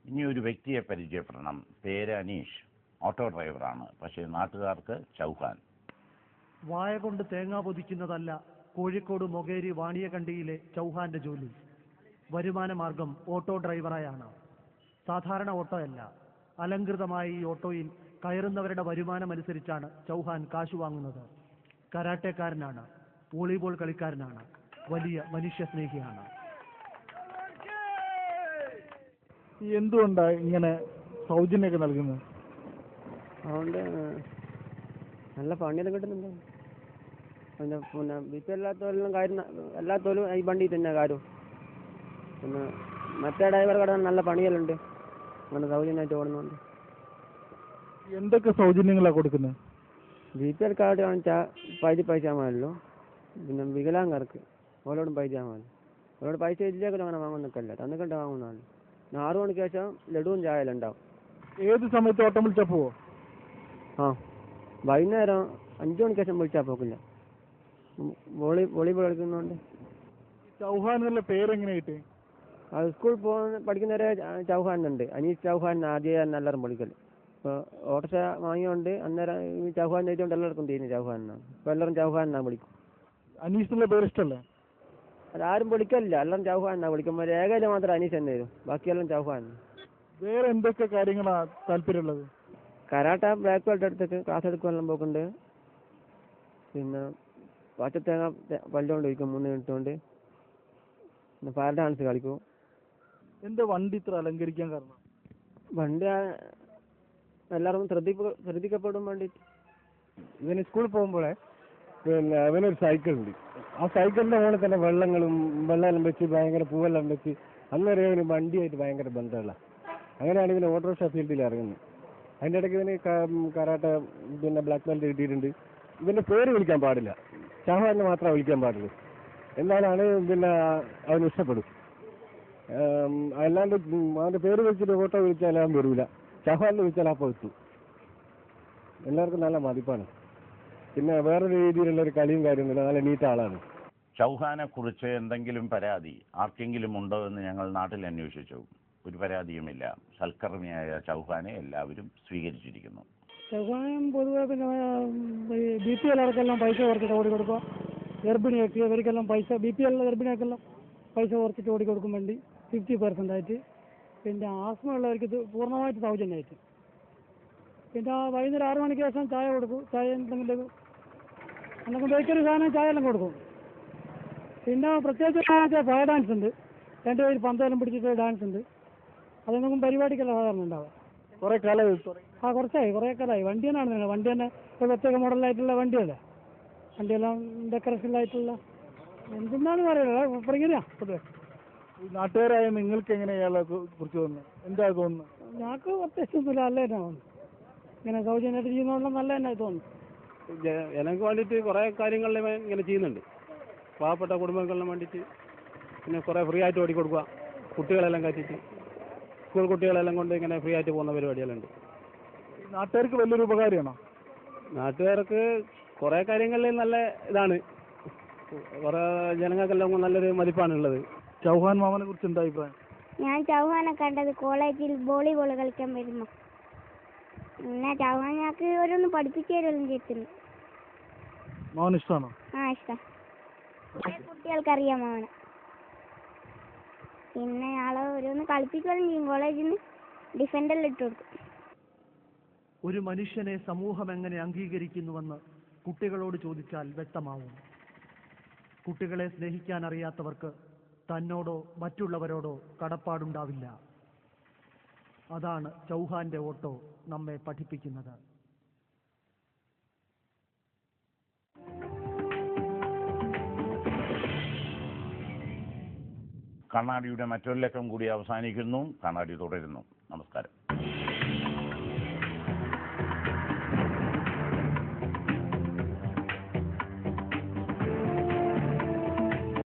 ഇനി ഒരു വ്യക്തിയെ പരിചയപ്പെടണം. പേര് അനീഷ്, ഓട്ടോ ഡ്രൈവറാണ്. പക്ഷേ നാട്ടുകാർക്ക് ചൗഹാൻ. വായ കൊണ്ട് തേങ്ങ പൊതിക്കുന്നതല്ല കോഴിക്കോട് മൊകേരി വാണിയകണ്ടിയിലെ ചൗഹാന്റെ ജോലി. വരുമാന മാർഗം ഓട്ടോ ഡ്രൈവറായാണ്. സാധാരണ ഓട്ടോയല്ല, അലങ്കൃതമായ ഈ ഓട്ടോയിൽ കയറുന്നവരുടെ വരുമാനമനുസരിച്ചാണ് ചൗഹാൻ കാശു വാങ്ങുന്നത്. കരാട്ടക്കാരനാണ്, വോളിബോൾ കളിക്കാരനാണ്, വലിയ മനുഷ്യസ്നേഹിയാണ്. എന്തുകൊണ്ടാണ് ഇങ്ങനെ സൗജന്യമൊക്കെ നൽകുന്നത്? അതുകൊണ്ട് നല്ല പണിയെല്ലാം കിട്ടുന്നുണ്ട്. പിന്നെ ബി പി എല്ലാത്തോലും കാര്യം എല്ലാത്തോലും ഈ വണ്ടി തന്നെ കാര്യം. പിന്നെ മറ്റേ ഡ്രൈവർ കട നല്ല പണിയെല്ലാം ഉണ്ട്. അങ്ങനെ സൗജന്യമായിട്ട് ഓടുന്നുണ്ട്. എന്തൊക്കെ സൗജന്യങ്ങളാണ് കൊടുക്കുന്നത്? ബി പി എൽ കാർഡ് കാണിച്ചാൽ പൈസ ആവാമല്ലോ. പിന്നെ വികലാംഗർക്ക് ഓരോടും പൈസ ആവാമല്ലോ. ഓരോട് പൈസ ഇല്ലേക്കും അങ്ങനെ വാങ്ങാൻ നിൽക്കല്ല, തന്നിക്കണ്ട വാങ്ങുന്നതാണ്. 6 മണിക്ക് ശേഷം ലഡുവും ചായയെല്ലാം ഉണ്ടാവും. ഏത് സമയത്ത് ഓട്ടം വിളിച്ചാൽ പോവോ? ആ, വൈകുന്നേരം 5 മണിക്ക് ശേഷം വിളിച്ചാൽ പോക്കില്ല. വോളിബോൾ കളിക്കുന്നതുകൊണ്ട്. ചൗഹാൻ എന്നുള്ള പേരെങ്ങനെ കിട്ടി? അത് സ്കൂളിൽ പഠിക്കുന്നവരെ ചൗഹാൻ ഉണ്ട്. അനീഷ് ചൗഹാൻ ആദ്യം എല്ലാവരും വിളിക്കൽ. ഇപ്പോൾ ഓട്ടോറിക്ഷ വാങ്ങിയോണ്ട് അന്നേരം ഈ ചൗഹാൻ ആയതുകൊണ്ട് എല്ലാവർക്കും തീരുന്നു ചൗഹാൻ എന്നാണ്. ഇപ്പോൾ എല്ലാവരും ചൗഹാൻ എന്നാ വിളിക്കും. അനീഷ് എന്നുള്ള പേര് ഇഷ്ടമല്ലേ? അതാരും വിളിക്കലില്ല, എല്ലാവരും ചൗഹാൻ എന്നാ വിളിക്കുമ്പോൾ രേഖയിൽ മാത്രം അനീഷ് തന്നെ വരും, ബാക്കിയെല്ലാം ചൗഹാൻ. വേറെ എന്തൊക്കെ കാര്യങ്ങളാണ് താല്പര്യമുള്ളത്? കരാട്ട ബ്ലാക്ക് ബെൽറ്റ് എടുത്തിട്ട് ക്ലാസ് എടുക്കുമെല്ലാം പോക്കുണ്ട്. പിന്നെ പച്ചത്തേങ്ങ പല്ലുകൊണ്ട് ഒഴിക്കും 3 മിനിറ്റ് കൊണ്ട്. പിന്നെ ഫയർ ഡാൻസ് കളിക്കും. എന്താ വണ്ടി ഇത്ര അലങ്കരിക്കാൻ കാരണം? വണ്ടി എല്ലാവർക്കും ശ്രദ്ധിക്കപ്പെടും വേണ്ടിയിട്ട്. ഇവന് സ്കൂളിൽ പോകുമ്പോഴേ പിന്നെ അവനൊരു സൈക്കിളുണ്ട്. ആ സൈക്കിളിൻ്റെ മുകളിൽ തന്നെ വെള്ളമെല്ലാം വെച്ച് ഭയങ്കര പൂവെല്ലാം വെച്ച് അന്നേരം ഇവന് വണ്ടിയായിട്ട് ഭയങ്കര ബന്ധമുള്ള. അങ്ങനെയാണ് ഇവന് ഓട്ടോറിക്ഷ ഫീൽഡിൽ ഇറങ്ങുന്നത്. അതിൻ്റെ ഇടയ്ക്ക് ഇവന് കരാട്ട പിന്നെ ബ്ലാക്ക് ബെൽറ്റ് കിട്ടിയിട്ടുണ്ട്. ഇവൻ്റെ പേര് വിളിക്കാൻ പാടില്ല, ചൗഹാനെ മാത്രമേ വിളിക്കാൻ പാടുള്ളൂ. എന്നാലാണ് പിന്നെ അവന് ഇഷ്ടപ്പെടും. അല്ലാണ്ട് അവൻ്റെ പേര് വിളിച്ചിട്ട് ഓട്ടോ വിളിച്ചാൽ അവൻ വരില്ല. ചൗഹാനെ വിളിച്ചാൽ അപ്പോൾ എത്തും. എല്ലാവർക്കും നല്ല മതിപ്പാണ്. പിന്നെ വേറൊരു രീതിയിലുള്ള ഒരു കളിയും കാര്യമൊന്നുമില്ല, നല്ല നീറ്റ ആളാണ്. ചൗഹാനെ കുറിച്ച് എന്തെങ്കിലും പരാതി ആർക്കെങ്കിലും ഉണ്ടോ എന്ന് ഞങ്ങൾ നാട്ടിൽ അന്വേഷിച്ചു. ഒരു പരാതിയുമില്ല. സൽക്കർമ്മിയായ ചൗഹാനെ എല്ലാവരും സ്വീകരിച്ചിരിക്കുന്നു. ചൗഹാൻ പൊതുവെ പിന്നെ ബി പി എല്ലാവർക്കെല്ലാം പൈസ കുറച്ചിട്ട് ഓടി കൊടുക്കുക. ഗർഭിണിയൊക്കെ ഇവർക്കെല്ലാം പൈസ, ബി പി എൽ ഗർഭിണിയൊക്കെല്ലാം പൈസ കുറച്ചിട്ട് ഓടി കൊടുക്കും വേണ്ടി 50% ആയിട്ട്. പിന്നെ ആസ്മ ഉള്ളവർക്ക് ഇത് പൂർണ്ണമായിട്ട് സൗജന്യമായിട്ട്. പിന്നെ വൈകുന്നേരം 6 മണിക്ക് ശേഷം ചായ കൊടുക്കും. ചായ എന്തെങ്കിലും ബേക്കറി സാധനം ചായ എല്ലാം കൊടുക്കും. പിന്നെ പ്രത്യേകിച്ച് ഫയർ ഡാൻസ് ഉണ്ട്. 2 പേര് പന്തേലും പിടിച്ചിട്ട് ഡാൻസ് ഉണ്ട്. അതൊന്നും പരിപാടിക്കല്ല സാധാരണ ഉണ്ടാവുക. കുറെ കാലം കുറേ കാലമായി. വണ്ടി തന്നെയാണ്. വണ്ടി തന്നെ ഇപ്പോൾ പ്രത്യേക മോഡലായിട്ടുള്ള വണ്ടിയല്ലേ. വണ്ടിയെല്ലാം ഡെക്കറേഷനിലായിട്ടുള്ള എന്തെന്നാണ് പറയുന്നത് ഇങ്ങനെയാ പൊതുവെ. നാട്ടുകാരായ നിങ്ങൾക്ക് എങ്ങനെയാ ഇയാളെ കുറിച്ച് തോന്നുന്നത്? എന്താ തോന്നുന്നത്? ഞങ്ങൾക്ക് പ്രത്യേകിച്ചൊന്നുമില്ല, നല്ല തന്നെ തോന്നുന്നു. ഇങ്ങനെ സൗജന്യമായിട്ട് ചെയ്യുന്നതുകൊണ്ട് നല്ല തന്നെ തോന്നുന്നു. ജനങ്ങൾക്ക് വേണ്ടിയിട്ട് കുറേ കാര്യങ്ങളിൽ ഇങ്ങനെ ചെയ്യുന്നുണ്ട്. പാവപ്പെട്ട കുടുംബങ്ങളിലും വേണ്ടിയിട്ട് പിന്നെ കുറേ ഫ്രീ ആയിട്ട് ഓടി കൊടുക്കുക. കുട്ടികളെല്ലാം കയറ്റിയിട്ട് സ്കൂൾ കുട്ടികളെല്ലാം കൊണ്ട് ഇങ്ങനെ ഫ്രീ ആയിട്ട് പോകുന്ന പരിപാടികളുണ്ട്. നാട്ടുകാർക്ക് വലിയൊരു ഉപകാരമാണോ? നാട്ടുകാർക്ക് കുറേ കാര്യങ്ങളിൽ നല്ല ഇതാണ്. കുറേ ജനങ്ങൾക്കെല്ലാം നല്ലൊരു മതിപ്പാണുള്ളത്. ചൗഹാൻ മാമനെ കുറിച്ച് എന്താ അഭിപ്രായം? ഞാൻ ചൗഹാനെ കണ്ടത് കോളേജിൽ വോളിബോൾ കളിക്കാൻ വരുമ്പോ. പിന്നെ ചൗഹാൻ ഞങ്ങൾക്ക് ഓരോന്ന് പഠിപ്പിച്ചു തരുമെല്ലാം ചെയ്തിട്ടുണ്ട്. മാമൻ ഇഷ്ടമാണോ? ആ, ഇഷ്ടം. കുട്ടികൾക്കറിയാം മാമനെ. പിന്നെ ആളെ ഓരോന്ന് കളിപ്പിക്കുകയും ചെയ്യും. കോളേജിൽ നിന്ന് ഡിഫൻഡെല്ലാം ഇട്ട് കൊടുക്കും. ഒരു മനുഷ്യനെ സമൂഹം എങ്ങനെ അംഗീകരിക്കുന്നുവെന്ന് കുട്ടികളോട് ചോദിച്ചാൽ വ്യക്തമാവും. കുട്ടികളെ സ്നേഹിക്കാൻ അറിയാത്തവർക്ക് തന്നോടോ മറ്റുള്ളവരോടോ കടപ്പാടുണ്ടാവില്ല. അതാണ് ചൗഹാന്റെ ഓട്ടോ നമ്മെ പഠിപ്പിക്കുന്നത്. കണ്ണാടിയുടെ മറ്റൊരു ലക്കം കൂടി അവസാനിക്കുന്നു. കണ്ണാടി തുടരുന്നു. നമസ്കാരം.